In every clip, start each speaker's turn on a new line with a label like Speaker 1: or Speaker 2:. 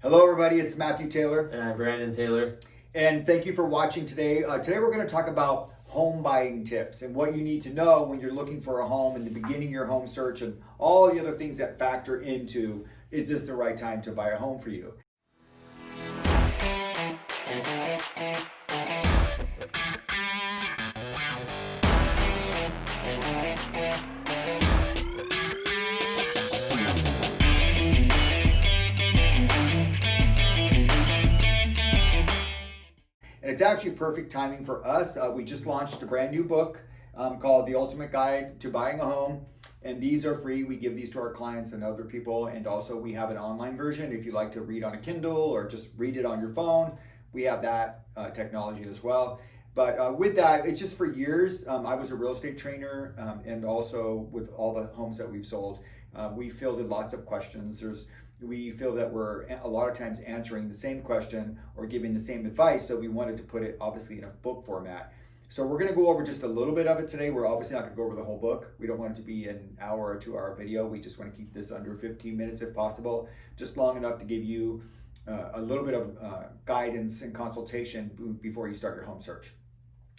Speaker 1: Hello everybody, it's Matthew Taylor.
Speaker 2: And I'm Brandon Taylor.
Speaker 1: And thank you for watching today. Today we're going to talk about home buying tips and what you need to know when you're looking for a home in the beginning of your home search and all the other things that factor into, is this the right time to buy a home for you? And it's actually perfect timing for us. We just launched a brand new book called The Ultimate Guide to Buying a Home. And these are free. We give these to our clients and other people. And also we have an online version if you like to read on a Kindle or just read it on your phone. We have that technology as well. But with that, it's just for years. I was a real estate trainer and also with all the homes that we've sold, we fielded lots of questions. We feel that we're a lot of times answering the same question or giving the same advice. So we wanted to put it obviously in a book format. So we're going to go over just a little bit of it today. We're obviously not going to go over the whole book. We don't want it to be an hour or 2 hour video. We just want to keep this under 15 minutes if possible, just long enough to give you a little bit of guidance and consultation before you start your home search.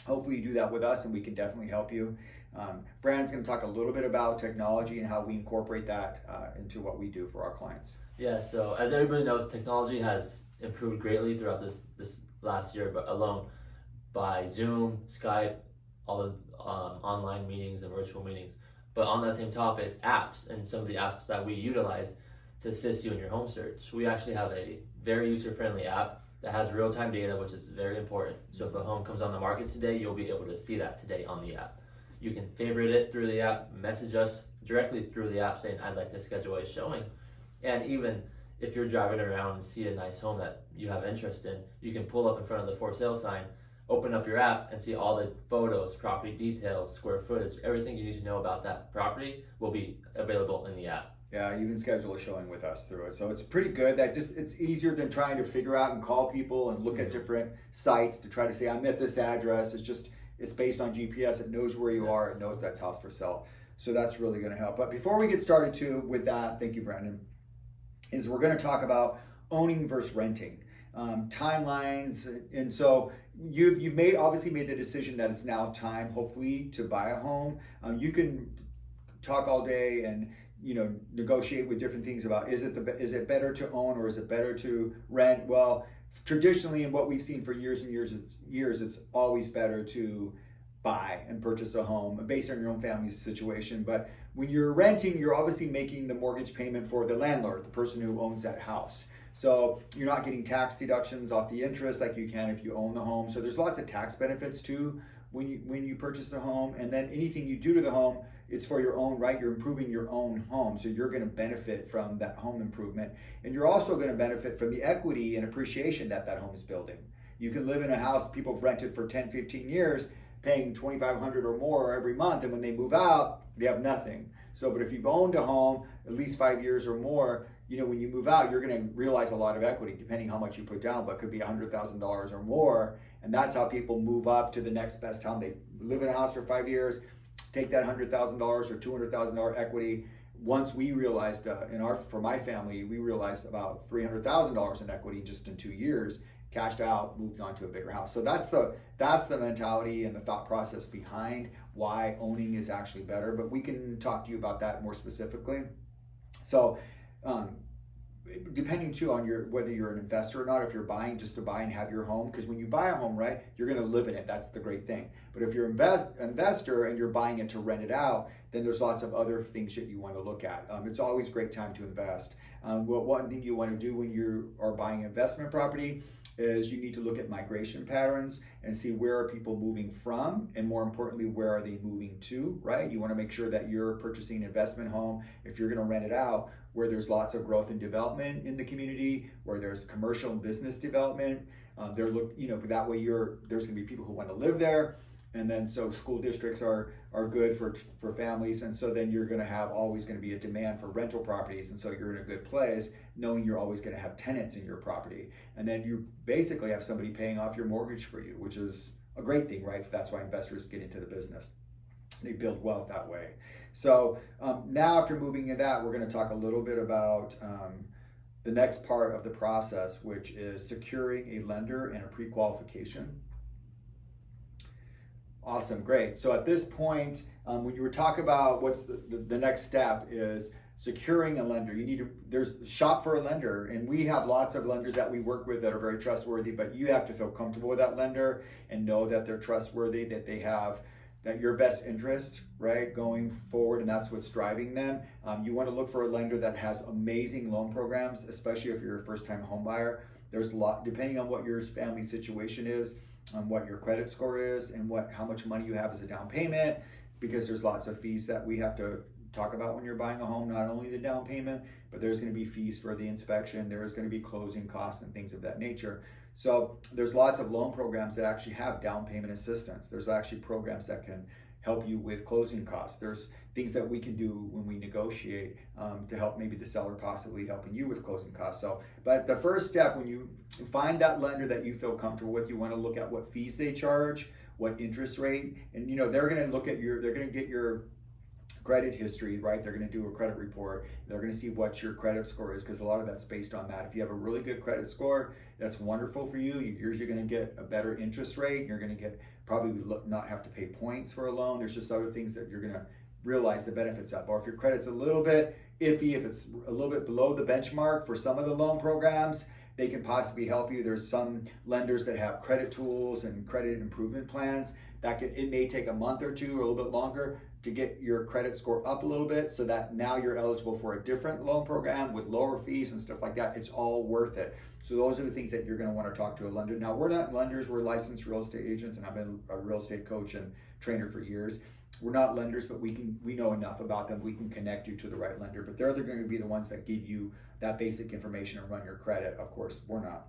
Speaker 1: Hopefully you do that with us and we can definitely help you. Brandon's going to talk a little bit about technology and how we incorporate that into what we do for our clients.
Speaker 2: Yeah, so as everybody knows, technology has improved greatly throughout this last year, but alone by Zoom, Skype, all the online meetings and virtual meetings. But on that same topic, apps and some of the apps that we utilize to assist you in your home search. We actually have a very user-friendly app that has real-time data, which is very important. So if a home comes on the market today, you'll be able to see that today on the app. You can favorite it through the app, message us directly through the app saying, I'd like to schedule a showing. And even if you're driving around and see a nice home that you have interest in, you can pull up in front of the for sale sign, open up your app and see all the photos, property details, square footage, everything you need to know about that property will be available in the app.
Speaker 1: Yeah, you can schedule a showing with us through it. So it's pretty good. It's easier than trying to figure out and call people and look at different sites to try to say, I'm at this address. It's based on GPS. It knows where you are. It knows that's house for sale. So that's really going to help. But before we get started too with that, thank you, Brandon, is we're going to talk about owning versus renting, timelines. And so you've obviously made the decision that it's now time, hopefully, to buy a home. You can talk all day and negotiate with different things about is it better to own or is it better to rent? Well, traditionally, and what we've seen for years and years, it's always better to buy and purchase a home based on your own family's situation. But when you're renting, you're obviously making the mortgage payment for the landlord, the person who owns that house. So you're not getting tax deductions off the interest like you can if you own the home. So there's lots of tax benefits too when you purchase a home. And then anything you do to the home, it's for your own right. You're improving your own home. So you're going to benefit from that home improvement. And you're also going to benefit from the equity and appreciation that home is building. You can live in a house people have rented for 10, 15 years, paying $2,500 or more every month. And when they move out, they have nothing. So, but if you've owned a home at least 5 years or more, when you move out, you're going to realize a lot of equity, depending how much you put down, but it could be $100,000 or more. And that's how people move up to the next best home. They live in a house for 5 years, take that $100,000 or $200,000 equity. Once we realized, for my family, we realized about $300,000 in equity just in 2 years, cashed out, moved on to a bigger house. So that's the mentality and the thought process behind why owning is actually better. But we can talk to you about that more specifically. So, depending too on whether you're an investor or not, if you're buying just to buy and have your home, because when you buy a home, right, you're going to live in it. That's the great thing. But if you're an investor and you're buying it to rent it out, then there's lots of other things that you want to look at. It's always a great time to invest. One thing you want to do when you are buying investment property is you need to look at migration patterns and see where are people moving from, and more importantly, where are they moving to, right? You want to make sure that you're purchasing an investment home, if you're going to rent it out, where there's lots of growth and development in the community, where there's commercial and business development. That way there's going to be people who want to live there. And then so school districts are good for families, and so then you're going to always going to be a demand for rental properties, and so you're in a good place knowing you're always going to have tenants in your property, and then you basically have somebody paying off your mortgage for you, which is a great thing, right? That's why investors get into the business. They build wealth that way. So now after moving into that, we're going to talk a little bit about the next part of the process, which is securing a lender and a pre-qualification. Awesome, great. So at this point, when you were talking about what's the next step is securing a lender. You need to, there's shop for a lender, and we have lots of lenders that we work with that are very trustworthy, but you have to feel comfortable with that lender and know that they're trustworthy, that they have that your best interest, right, going forward, and that's what's driving them. You want to look for a lender that has amazing loan programs, especially if you're a first-time home buyer. There's a lot, depending on what your family situation is, what your credit score is, and how much money you have as a down payment, because there's lots of fees that we have to talk about when you're buying a home, not only the down payment, but there's going to be fees for the inspection, there's going to be closing costs and things of that nature. So there's lots of loan programs that actually have down payment assistance. There's actually programs that can help you with closing costs. There's things that we can do when we negotiate to help maybe the seller possibly helping you with closing costs. So, but the first step, when you find that lender that you feel comfortable with, you want to look at what fees they charge, what interest rate, and they're going to look at they're going to get your credit history, right? They're going to do a credit report. They're going to see what your credit score is, because a lot of that's based on that. If you have a really good credit score, that's wonderful for you. You're going to get a better interest rate. You're going to get probably not have to pay points for a loan. There's just other things that you're going to realize the benefits of. Or if your credit's a little bit iffy, if it's a little bit below the benchmark for some of the loan programs, they can possibly help you. There's some lenders that have credit tools and credit improvement plans it may take a month or two or a little bit longer to get your credit score up a little bit, so that now you're eligible for a different loan program with lower fees and stuff like that. It's all worth it. So those are the things that you're going to want to talk to a lender. Now, we're not lenders, we're licensed real estate agents, and I've been a real estate coach and trainer for years. We're not lenders, but we know enough about them. We can connect you to the right lender, but they're going to be the ones that give you that basic information and run your credit. Of course, we're not.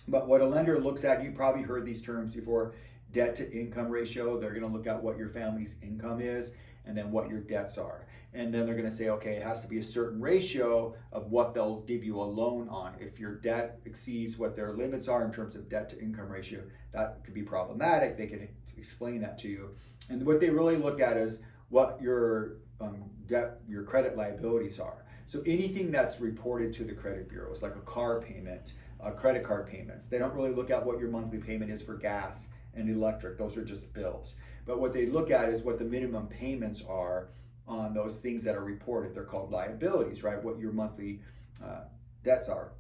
Speaker 1: But what a lender looks at, you probably heard these terms before: debt to income ratio. They're going to look at what your family's income is and then what your debts are. And then they're going to say, okay, it has to be a certain ratio of what they'll give you a loan on. If your debt exceeds what their limits are in terms of debt to income ratio, that could be problematic. They can explain that to you. And what they really look at is what your debt, your credit liabilities are. So anything that's reported to the credit bureaus, like a car payment, credit card payments, they don't really look at what your monthly payment is for gas and electric. Those are just bills. But what they look at is what the minimum payments are on those things that are reported. They're called liabilities, right? What your monthly debts are.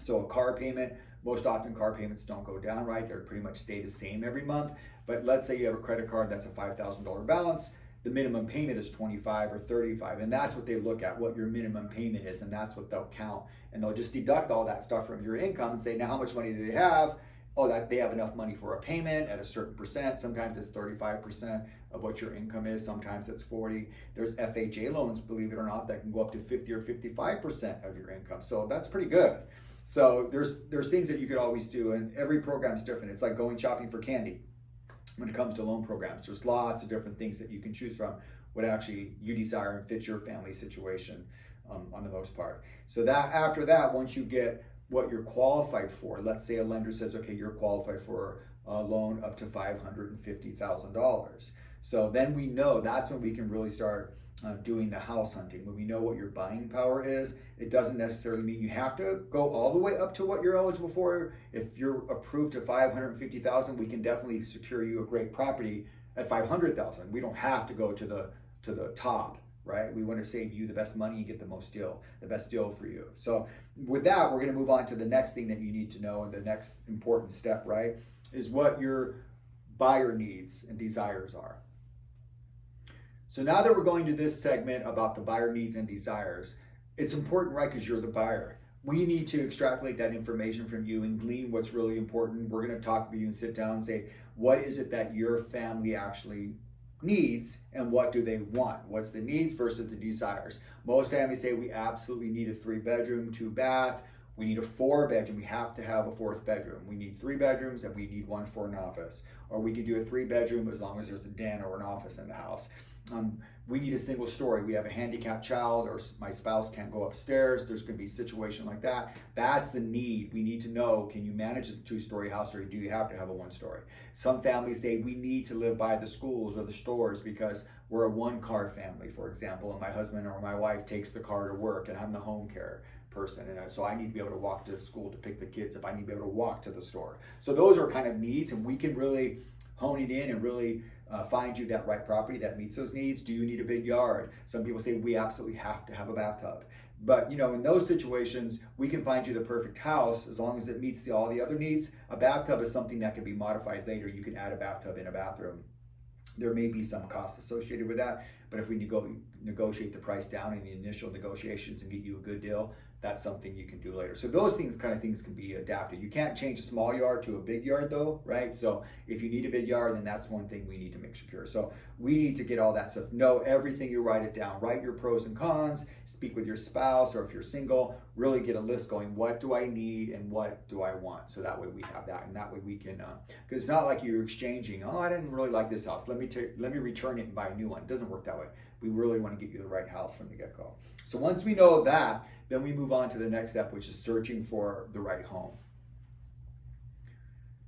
Speaker 1: So a car payment, most often car payments don't go down, right? They're pretty much stay the same every month. But let's say you have a credit card that's a $5,000 balance. The minimum payment is $25 or $35, and that's what they look at, what your minimum payment is, and that's what they'll count. And they'll just deduct all that stuff from your income and say, now how much money do they have? Oh, that they have enough money for a payment at a certain percent. Sometimes it's 35% of what your income is. Sometimes it's 40. There's FHA loans, believe it or not, that can go up to 50 or 55% of your income. So that's pretty good. So there's things that you could always do, and every program is different. It's like going shopping for candy when it comes to loan programs. There's lots of different things that you can choose from, what actually you desire and fits your family situation on the most part. So that after that, once you get what you're qualified for, let's say a lender says, okay, you're qualified for a loan up to $550,000. So then we know that's when we can really start doing the house hunting. When we know what your buying power is, it doesn't necessarily mean you have to go all the way up to what you're eligible for. If you're approved to $550,000, we can definitely secure you a great property at $500,000. We don't have to go to the top, right? We want to save you the best money and get the best deal for you. So with that, we're going to move on to the next thing that you need to know, and the next important step, right, is what your buyer needs and desires are. So now that we're going to this segment about the buyer needs and desires, it's important, right, because you're the buyer. We need to extrapolate that information from you and glean what's really important. We're going to talk to you and sit down and say, what is it that your family actually needs and what do they want? What's the needs versus the desires? Most families say we absolutely need a 3-bedroom, 2-bath. We need a 4-bedroom. We have to have a 4th bedroom. We need 3 bedrooms and we need 1 for an office. Or we could do a 3-bedroom as long as there's a den or an office in the house. We need a single story. We have a handicapped child, or my spouse can't go upstairs. There's going to be a situation like that. That's the need. We need to know, can you manage a 2-story house, or do you have to have a 1-story? Some families say we need to live by the schools or the stores because we're a 1-car family, for example, and my husband or my wife takes the car to work and I'm the home care person, and so I need to be able to walk to school to pick the kids up. I need to be able to walk to the store. So those are kind of needs, and we can really hone it in and really find you that right property that meets those needs. Do you need a big yard? Some people say we absolutely have to have a bathtub. But in those situations, we can find you the perfect house as long as it meets all the other needs. A bathtub is something that can be modified later. You can add a bathtub in a bathroom. There may be some cost associated with that, but if we negotiate the price down in the initial negotiations and get you a good deal, that's something you can do later. So those things can be adapted. You can't change a small yard to a big yard though, right? So if you need a big yard, then that's one thing we need to make secure. So we need to get all that stuff. Know everything, you write it down. Write your pros and cons, speak with your spouse, or if you're single, really get a list going. What do I need and what do I want? So that way we have that, and that way we can, because it's not like you're exchanging, oh, I didn't really like this house. Let me return it and buy a new one. It doesn't work that way. We really want to get you the right house from the get-go. So once we know that, then we move on to the next step, which is searching for the right home.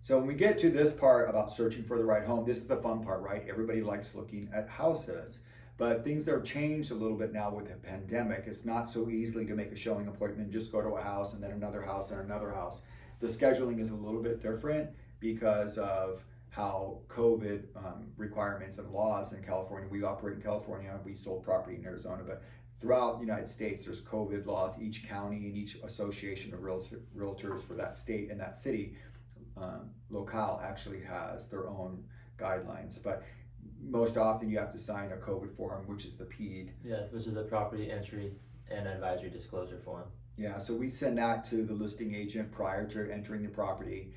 Speaker 1: So when we get to this part about searching for the right home, this is the fun part, right? Everybody likes looking at houses, but things have changed a little bit now with the pandemic. It's not so easily to make a showing appointment, just go to a house and then another house and another house. The scheduling is a little bit different because of how COVID requirements and laws in California. We operate in California, we sold property in Arizona, but throughout the United States, there's COVID laws. Each county and each association of realtors for that state and that city locale actually has their own guidelines. But most often you have to sign a COVID form, which is the PED.
Speaker 2: Yes, which is the property entry and advisory disclosure form. Yeah,
Speaker 1: so we send that to the listing agent prior to entering the property.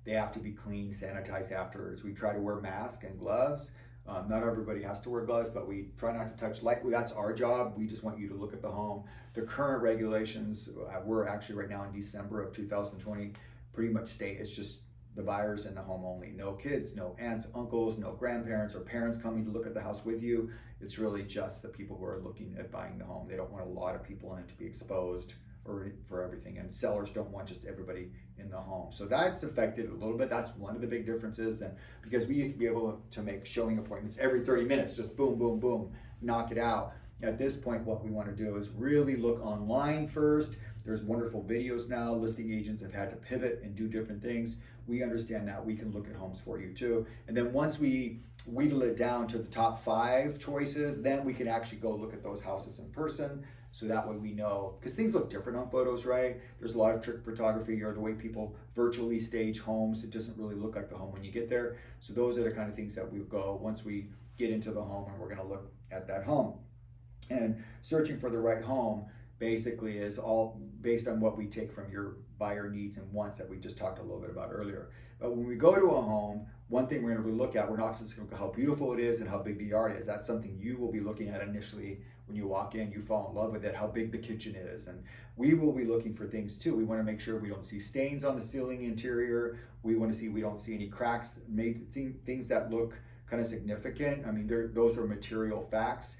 Speaker 1: They have to be clean, sanitized afterwards. We try to wear masks and gloves. Not everybody has to wear gloves, but we try not to touch lightly. That's our job. We just want you to look at the home. The current regulations, we're actually right now in December of 2020, pretty much stay. It's just the buyers in the home only. No kids, no aunts, uncles, no grandparents or parents coming to look at the house with you. It's really just the people who are looking at buying the home. They don't want a lot of people in it to be exposed or for everything, and sellers don't want just everybody in the home. So that's affected a little bit. That's one of the big differences. And because we used to be able to make showing appointments every 30 minutes, just boom, boom, boom, knock it out. At this point, what we want to do is really look online first. There's wonderful videos now. Listing agents have had to pivot and do different things. We understand that. We can look at homes for you too. And then once we wheedle it down to the top 5 choices, then we can actually go look at those houses in person. So that way we know, because things look different on photos, right? There's a lot of trick photography or the way people virtually stage homes. It doesn't really look like the home when you get there. So those are the kind of things that we go once we get into the home and we're going to look at that home. And searching for the right home basically is all based on what we take from your buyer needs and wants that we just talked a little bit about earlier. But when we go to a home, one thing we're going to really look at, we're not just going to look at how beautiful it is and how big the yard is. That's something you will be looking at initially when you walk in. You fall in love with it, how big the kitchen is. And we will be looking for things too. We want to make sure we don't see stains on the ceiling interior. We want to see we don't see any cracks, things that look kind of significant. I mean, those are material facts.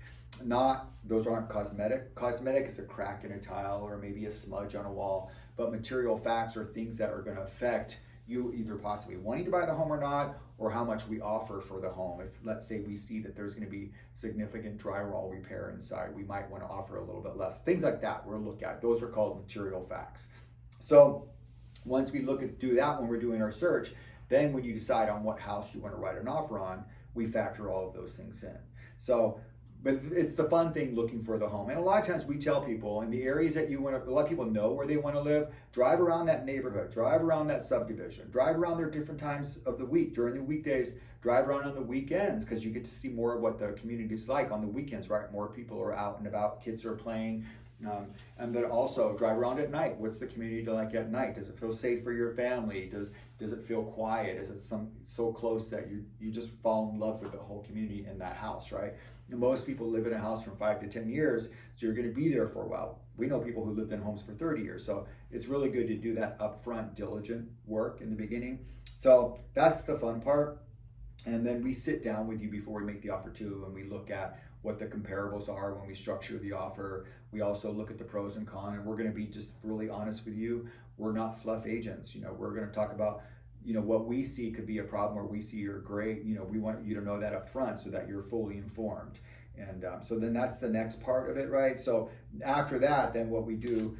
Speaker 1: Those aren't cosmetic. Cosmetic is a crack in a tile or maybe a smudge on a wall, but material facts are things that are going to affect you either possibly wanting to buy the home or not, or how much we offer for the home. If let's say we see that there's going to be significant drywall repair inside, we might want to offer a little bit less. Things like that we'll look at. Those are called material facts. So once we do that when we're doing our search, then when you decide on what house you want to write an offer on, we factor all of those things in. So but it's the fun thing looking for the home. And a lot of times we tell people in the areas that you want to, a lot of people know where they want to live, drive around that neighborhood, drive around that subdivision, drive around there different times of the week. During the weekdays, drive around on the weekends because you get to see more of what the community is like on the weekends, right? More people are out and about, kids are playing. And then also drive around at night. What's the community like at night? Does it feel safe for your family? Does it feel quiet? Is it so close that you just fall in love with the whole community in that house, right? And most people live in a house from 5 to 10 years, so you're going to be there for a while. We know people who lived in homes for 30 years, so it's really good to do that upfront, diligent work in the beginning. So that's the fun part. And then we sit down with you before we make the offer too, and we look at what the comparables are when we structure the offer. We also look at the pros and cons, and we're going to be just really honest with you. We're not fluff agents. We're going to talk about what we see could be a problem or we see are great. We want you to know that up front so that you're fully informed. And so then that's the next part of it, right? So after that, then what we do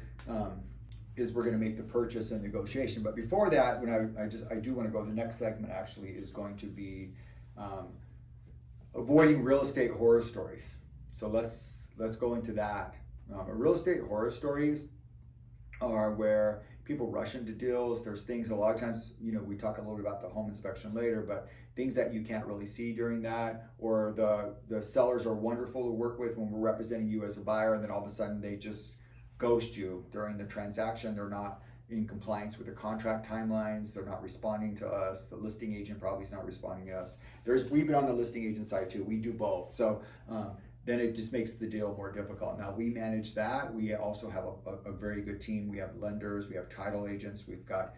Speaker 1: is we're going to make the purchase and negotiation. But before that, when I do want to go, the next segment actually is going to be avoiding real estate horror stories. So let's go into that. Real estate horror stories are where people rush into deals. There's things a lot of times, we talk a little bit about the home inspection later, but things that you can't really see during that, or the sellers are wonderful to work with when we're representing you as a buyer, and then all of a sudden they just ghost you during the transaction. They're not in compliance with the contract timelines. They're not responding to us. The listing agent probably is not responding to us. We've been on the listing agent side too. We do both. So then it just makes the deal more difficult. Now we manage that. We also have a very good team. We have lenders, we have title agents, we've got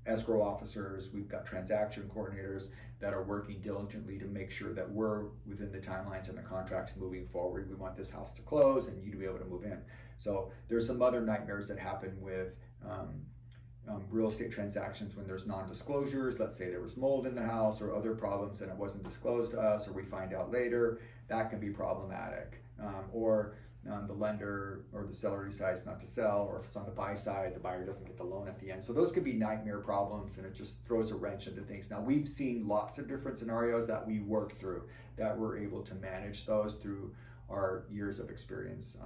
Speaker 1: escrow officers, we've got transaction coordinators that are working diligently to make sure that we're within the timelines and the contracts moving forward. We want this house to close and you to be able to move in. So there's some other nightmares that happen with real estate transactions when there's non-disclosures. Let's say there was mold in the house or other problems and it wasn't disclosed to us, or we find out later. That can be problematic. Or the lender or the seller decides not to sell, or if it's on the buy side, the buyer doesn't get the loan at the end. So those could be nightmare problems, and it just throws a wrench into things. Now we've seen lots of different scenarios that we work through, that we're able to manage those through our years of experience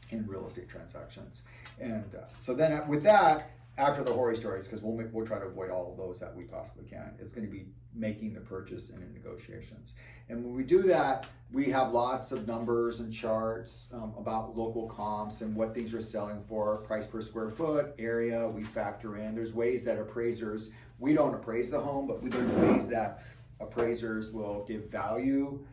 Speaker 1: in real estate transactions. And so then with that, after the horror stories, because we'll try to avoid all of those that we possibly can, it's going to be making the purchase and in negotiations. And when we do that, we have lots of numbers and charts about local comps and what things are selling for, price per square foot, area, we factor in. There's ways that appraisers, we don't appraise the home, but there's ways that appraisers will give value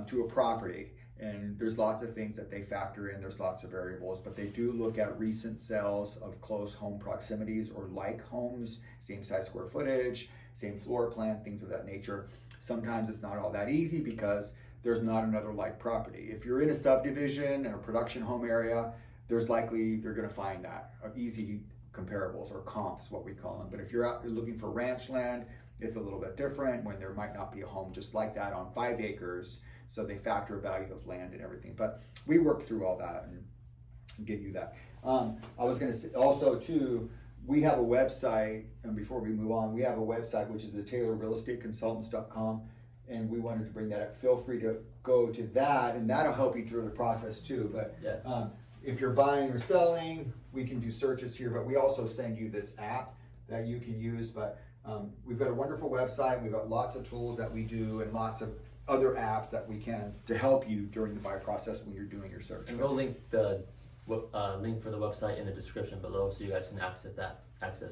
Speaker 1: to a property. And there's lots of things that they factor in. There's lots of variables, but they do look at recent sales of close home proximities or like homes, same size square footage, same floor plan, things of that nature. Sometimes it's not all that easy because there's not another like property. If you're in a subdivision and a production home area, there's likely you're going to find that easy comparables or comps, what we call them. But if you're out looking for ranch land, it's a little bit different when there might not be a home just like that on 5 acres. So they factor value of land and everything. But we work through all that and get you that. I was going to say also too, we have a website, and before we move on, we have a website which is the TaylorRealEstateConsultants.com, and we wanted to bring that up. Feel free to go to that, and that'll help you through the process too. But
Speaker 2: yes.
Speaker 1: If you're buying or selling, we can do searches here, but we also send you this app that you can use. But we've got a wonderful website. We've got lots of tools that we do and lots of other apps that we can to help you during the buy process when you're doing your search.
Speaker 2: And we'll link the link for the website in the description below, so you guys can access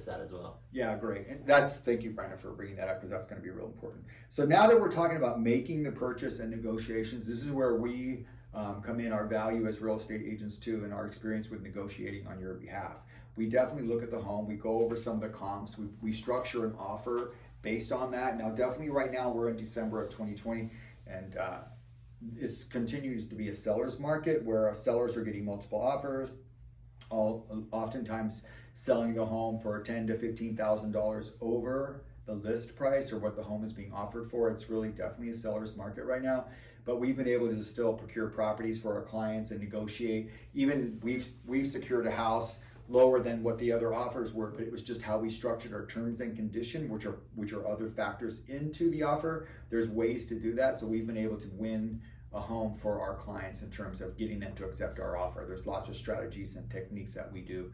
Speaker 2: that as well. Yeah, great. And thank you, Brandon, for bringing that up, because that's going to be real important. So now that we're talking about making the purchase and negotiations, this is where we come in, our value as real estate agents too, and our experience with negotiating on your behalf. We definitely look at the home. We go over some of the comps. We structure an offer based on that. Now, definitely right now we're in December of 2020, and it continues to be a seller's market where sellers are getting multiple offers, oftentimes selling the home for $10,000 to $15,000 over the list price or what the home is being offered for. It's really definitely a seller's market right now. But we've been able to still procure properties for our clients and negotiate. Even we've secured a house lower than what the other offers were, but it was just how we structured our terms and condition, which are other factors into the offer. There's ways to do that, so we've been able to win a home for our clients in terms of getting them to accept our offer. There's lots of strategies and techniques that we do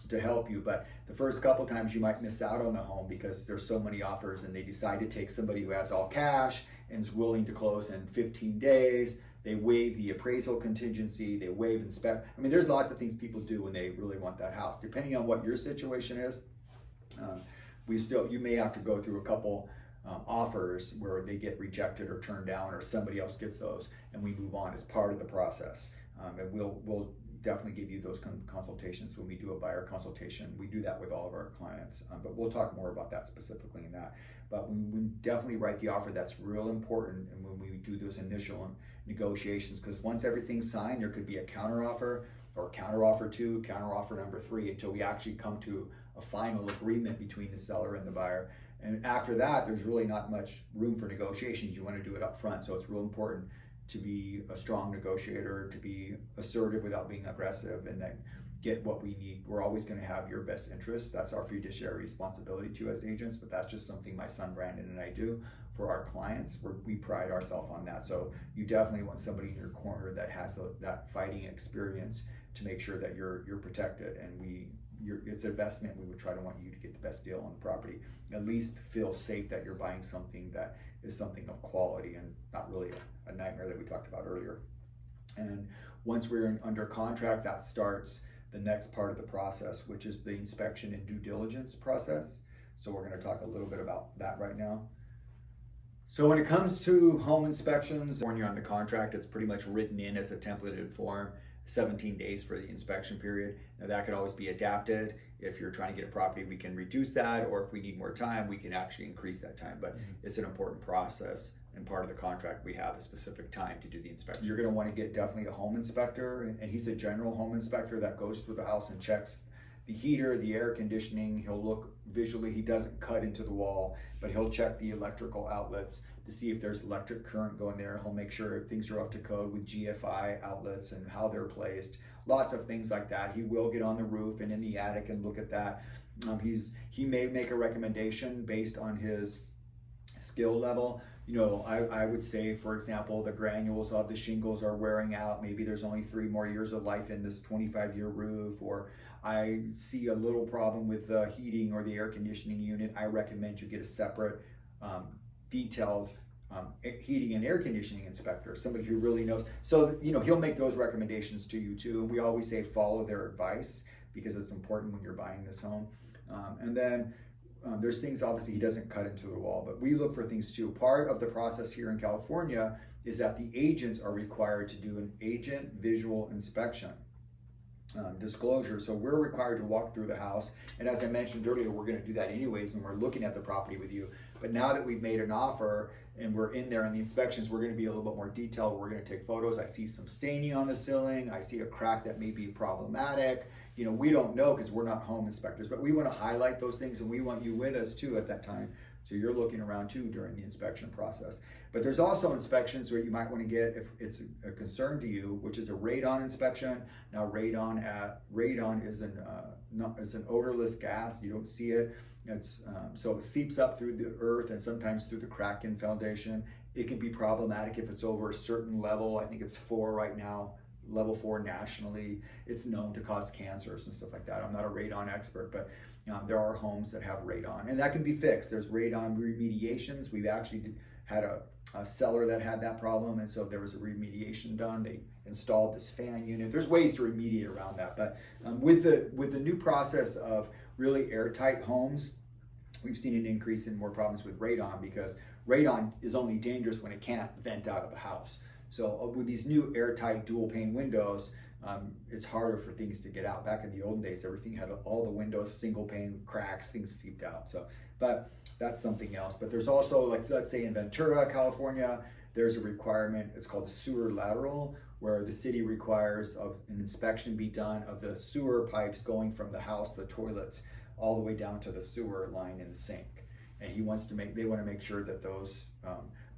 Speaker 2: to help you, but the first couple times you might miss out on the home because there's so many offers and they decide to take somebody who has all cash and is willing to close in 15 days. They waive the appraisal contingency, they waive inspect. I mean, there's lots of things people do when they really want that house. Depending on what your situation is, you may have to go through a couple offers where they get rejected or turned down, or somebody else gets those, and we move on as part of the process. And we'll definitely give you those consultations when we do a buyer consultation. We do that with all of our clients, but we'll talk more about that specifically in that. But we definitely write the offer. That's real important, and when we do those initial negotiations, because once everything's signed, there could be a counteroffer or counteroffer 2, counteroffer number 3, until we actually come to a final agreement between the seller and the buyer. And after that, there's really not much room for negotiations. You want to do it up front, so it's real important
Speaker 1: to be a strong negotiator, to be assertive without being aggressive, and then get what we need. We're always going to have your best interest. That's our fiduciary responsibility to you as agents, but that's just something my son Brandon and I do for our clients. We pride ourselves on that. So you definitely want somebody in your corner that has that fighting experience to make sure that you're protected, and it's an investment. We would try to want you to get the best deal on the property. At least feel safe that you're buying something that is something of quality and not really a nightmare that we talked about earlier. And once we're under contract, that starts the next part of the process, which is the inspection and due diligence process. So we're going to talk a little bit about that right now. So when it comes to home inspections, when you're on the contract, it's pretty much written in as a templated form, 17 days for the inspection period. Now that could always be adapted. If you're trying to get a property, we can reduce that, or if we need more time, we can actually increase that time. But it's an important process, and part of the contract, we have a specific time to do the inspection. You're going to want to get definitely a home inspector, and he's a general home inspector that goes through the house and checks the heater, the air conditioning. He'll look visually. He doesn't cut into the wall, but he'll check the electrical outlets to see if there's electric current going there. He'll make sure things are up to code with GFI outlets and how they're placed. Lots of things like that. He will get on the roof and in the attic and look at that. He may make a recommendation based on his skill level. You know, I would say, for example, the granules of the shingles are wearing out. Maybe there's only 3 more years of life in this 25-year roof, or I see a little problem with the heating or the air conditioning unit. I recommend you get a separate detailed heating and air conditioning inspector, somebody who really knows. So, you know, he'll make those recommendations to you too. And we always say follow their advice, because it's important when you're buying this home. And then there's things, obviously, he doesn't cut into the wall, but we look for things too. Part of the process here in California is that the agents are required to do an agent visual inspection. Disclosure. So we're required to walk through the house, and as I mentioned earlier, we're going to do that anyways when we're looking at the property with you. But now that we've made an offer and we're in there in the inspections, we're going to be a little bit more detailed. We're going to take photos. I see some staining on the ceiling. I see a crack that may be problematic. You know, we don't know because we're not home inspectors, but we want to highlight those things, and we want you with us too at that time. So you're looking around too during the inspection process. But there's also inspections where you might want to get, if it's a concern to you, which is a radon inspection. Now radon is an odorless gas. You don't see it. It's so it seeps up through the earth and sometimes through the crack in foundation. It can be problematic if it's over a certain level. I think it's 4 right now. Level 4 nationally. It's known to cause cancers and stuff like that. I'm not a radon expert, but there are homes that have radon, and that can be fixed. There's radon remediations. We've actually had a seller that had that problem, and so there was a remediation done. They installed this fan unit. There's ways to remediate around that, but with the new process of really airtight homes, we've seen an increase in more problems with radon, because radon is only dangerous when it can't vent out of a house. So with these new airtight dual pane windows, it's harder for things to get out. Back in the olden days, everything had all the windows, single pane cracks, things seeped out. So, but that's something else. But there's also, like, let's say in Ventura, California, there's a requirement. It's called the sewer lateral, where the city requires an inspection be done of the sewer pipes going from the house, the toilets, all the way down to the sewer line in the sink. And they want to make sure that those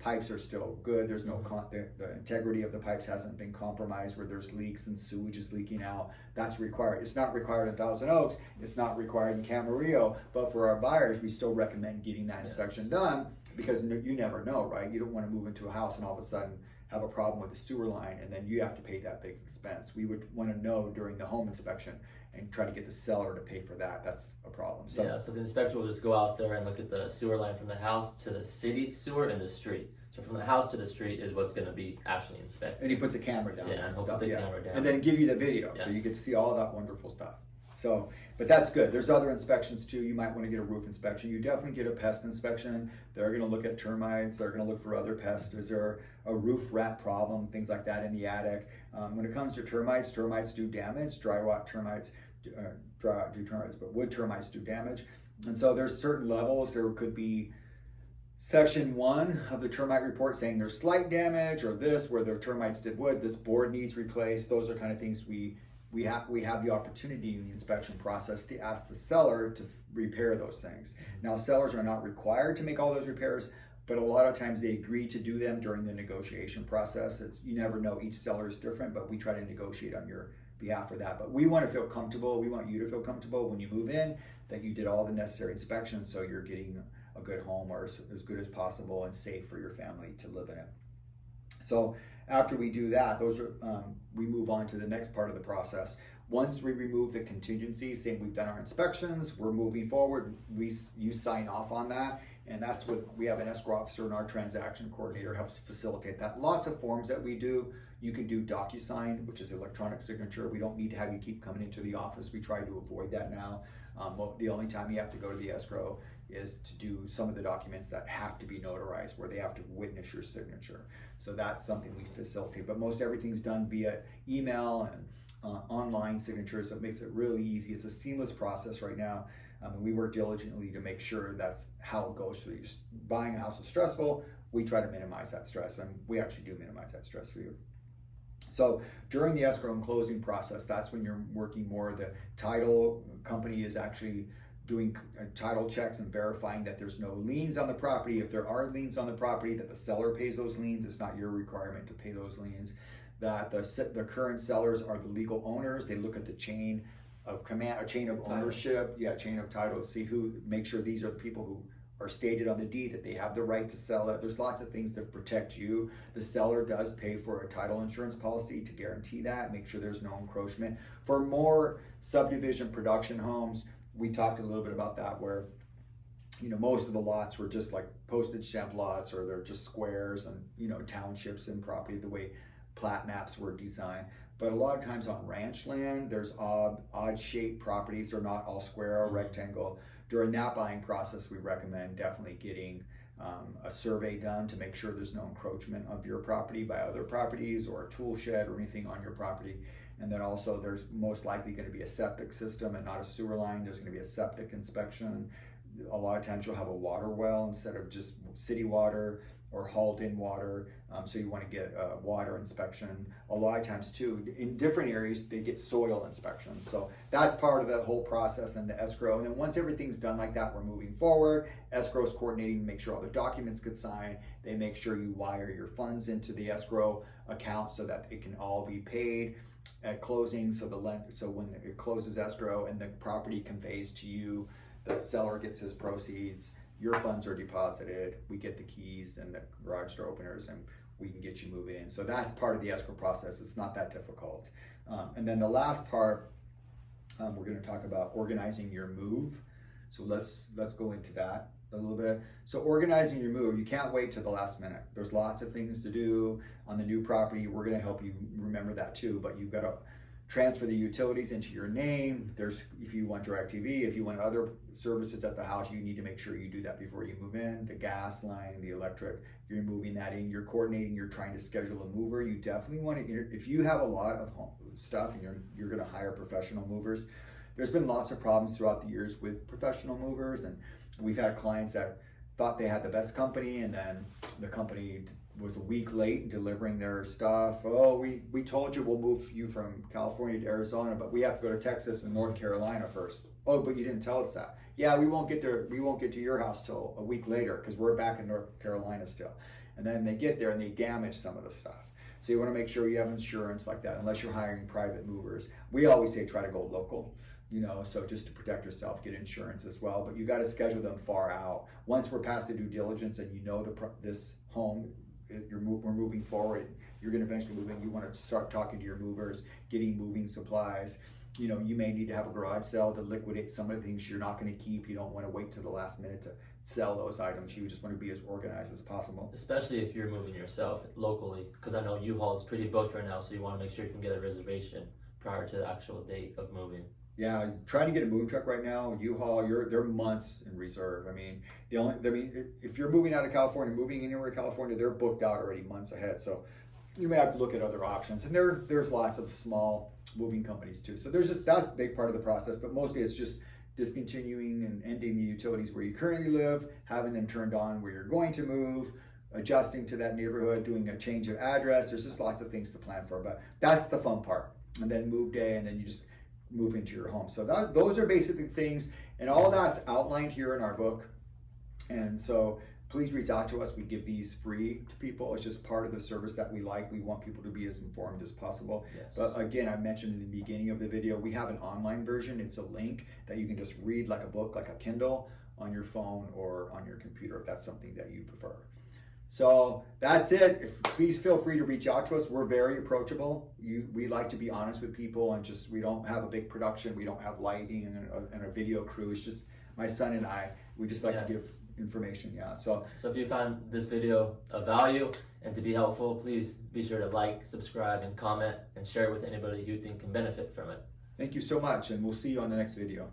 Speaker 1: pipes are still good. There's no the integrity of the pipes hasn't been compromised, where there's leaks and sewage is leaking out. That's required. It's not required in Thousand Oaks. It's not required in Camarillo. But for our buyers, we still recommend getting that inspection done, because you never know, right? You don't want to move into a house and all of a sudden have a problem with the sewer line, and then you have to pay that big expense. We would want to know during the home inspection and try to get the seller to pay for that. That's a problem. So,
Speaker 2: yeah, so the inspector will just go out there and look at the sewer line from the house to the city sewer and the street. So from the house to the street is what's going to be actually inspected.
Speaker 1: And he puts a camera down.
Speaker 2: Yeah, and he'll put the camera down.
Speaker 1: And then give you the video, so you get to see all that wonderful stuff. So, but that's good. There's other inspections too. You might want to get a roof inspection. You definitely get a pest inspection. They're going to look at termites. They're going to look for other pests. Is there a roof rat problem? Things like that in the attic. When it comes to termites do damage. Dry rot termites do termites, but wood termites do damage. And so there's certain levels. There could be Section 1 of the termite report saying there's slight damage, or this where the termites did wood, this board needs replaced. Those are kind of things we have the opportunity in the inspection process to ask the seller to repair those things. Now, sellers are not required to make all those repairs, but a lot of times they agree to do them during the negotiation process. You never know, each seller is different, but we try to negotiate on your behalf for that. But we want to feel comfortable, we want you to feel comfortable when you move in, that you did all the necessary inspections so you're getting a good home, or as good as possible and safe for your family to live in it. So after we do that, we move on to the next part of the process. Once we remove the contingencies, saying we've done our inspections, we're moving forward, you sign off on that, and that's what we have an escrow officer and our transaction coordinator helps facilitate that. Lots of forms that we do. You can do DocuSign, which is electronic signature. We don't need to have you keep coming into the office. We try to avoid that now. The only time you have to go to the escrow is to do some of the documents that have to be notarized, where they have to witness your signature. So that's something we facilitate. But most everything's done via email and online signatures. So it makes it really easy. It's a seamless process right now. We work diligently to make sure that's how it goes through. Buying a house is stressful. We try to minimize that stress, and we actually do minimize that stress for you. So during the escrow and closing process, that's when you're working more. The title company is actually doing title checks and verifying that there's no liens on the property. If there are liens on the property, that the seller pays those liens. It's not your requirement to pay those liens. That the current sellers are the legal owners. They look at the chain of command, a chain of ownership, chain of title, see make sure these are the people who are stated on the deed, that they have the right to sell it. There's lots of things to protect you. The seller does pay for a title insurance policy to guarantee that, make sure there's no encroachment. For more subdivision production homes, we talked a little bit about that, where most of the lots were just like postage stamp lots, or they're just squares and townships and property, the way plat maps were designed. But a lot of times on ranch land, there's odd shaped properties. They're not all square or rectangle. During that buying process, we recommend definitely getting a survey done to make sure there's no encroachment of your property by other properties, or a tool shed or anything on your property. And then also there's most likely going to be a septic system and not a sewer line. There's going to be a septic inspection. A lot of times you'll have a water well instead of just city water or hauled in water. So you want to get a water inspection. A lot of times too, in different areas, they get soil inspections. So that's part of the whole process and the escrow. And then once everything's done like that, we're moving forward. Escrow's coordinating to make sure all the documents get signed. They make sure you wire your funds into the escrow account so that it can all be paid at closing. So when it closes escrow and the property conveys to you, the seller gets his proceeds, your funds are deposited, we get the keys and the garage door openers, and we can get you moving in. So that's part of the escrow process. It's not that difficult. And then the last part, we're going to talk about organizing your move. So let's go into that a little bit. So organizing your move, you can't wait till the last minute. There's lots of things to do on the new property. We're going to help you remember that too, but you've got to transfer the utilities into your name. If you want DirecTV, if you want other services at the house, you need to make sure you do that before you move in. The gas line, the electric, you're moving that in, you're coordinating, you're trying to schedule a mover. You definitely want to, if you have a lot of home stuff and you're going to hire professional movers. There's been lots of problems throughout the years with professional movers, and we've had clients that thought they had the best company, and then the company was a week late in delivering their stuff. Oh, we told you we'll move you from California to Arizona, but we have to go to Texas and North Carolina first. Oh, but you didn't tell us that. Yeah, we won't get there. We won't get to your house till a week later because we're back in North Carolina still. And then they get there and they damage some of the stuff. So you want to make sure you have insurance like that, unless you're hiring private movers. We always say try to go local, so just to protect yourself, get insurance as well. But you got to schedule them far out. Once we're past the due diligence and this home, we're moving forward, you're going to eventually move in. You want to start talking to your movers, getting moving supplies. You may need to have a garage sale to liquidate some of the things you're not going to keep. You don't want to wait to the last minute to sell those items. You just want to be as organized as possible.
Speaker 2: Especially if you're moving yourself locally, because I know U-Haul is pretty booked right now, so you want to make sure you can get a reservation prior to the actual date of moving.
Speaker 1: Yeah, trying to get a moving truck right now, U-Haul, they're months in reserve. If you're moving out of California, moving anywhere in California, they're booked out already months ahead. So you may have to look at other options. And there's lots of small moving companies too. So that's a big part of the process, but mostly it's just discontinuing and ending the utilities where you currently live, having them turned on where you're going to move, adjusting to that neighborhood, doing a change of address. There's just lots of things to plan for, but that's the fun part. And then move day, and then you just move into your home. So those are basically things, and all that's outlined here in our book. And so please reach out to us. We give these free to people. It's just part of the service that we like. We want people to be as informed as possible.
Speaker 2: Yes.
Speaker 1: But again, I mentioned in the beginning of the video, we have an online version. It's a link that you can just read like a book, like a Kindle, on your phone or on your computer, if that's something that you prefer. So that's it. Please feel free to reach out to us. We're very approachable. We like to be honest with people, and just, we don't have a big production. We don't have lighting and a video crew. It's just my son and I. We just like to give information. Yeah. So
Speaker 2: if you found this video of value and to be helpful, please be sure to like, subscribe, and comment, and share it with anybody you think can benefit from it.
Speaker 1: thank you so much, and we'll see you on the next video.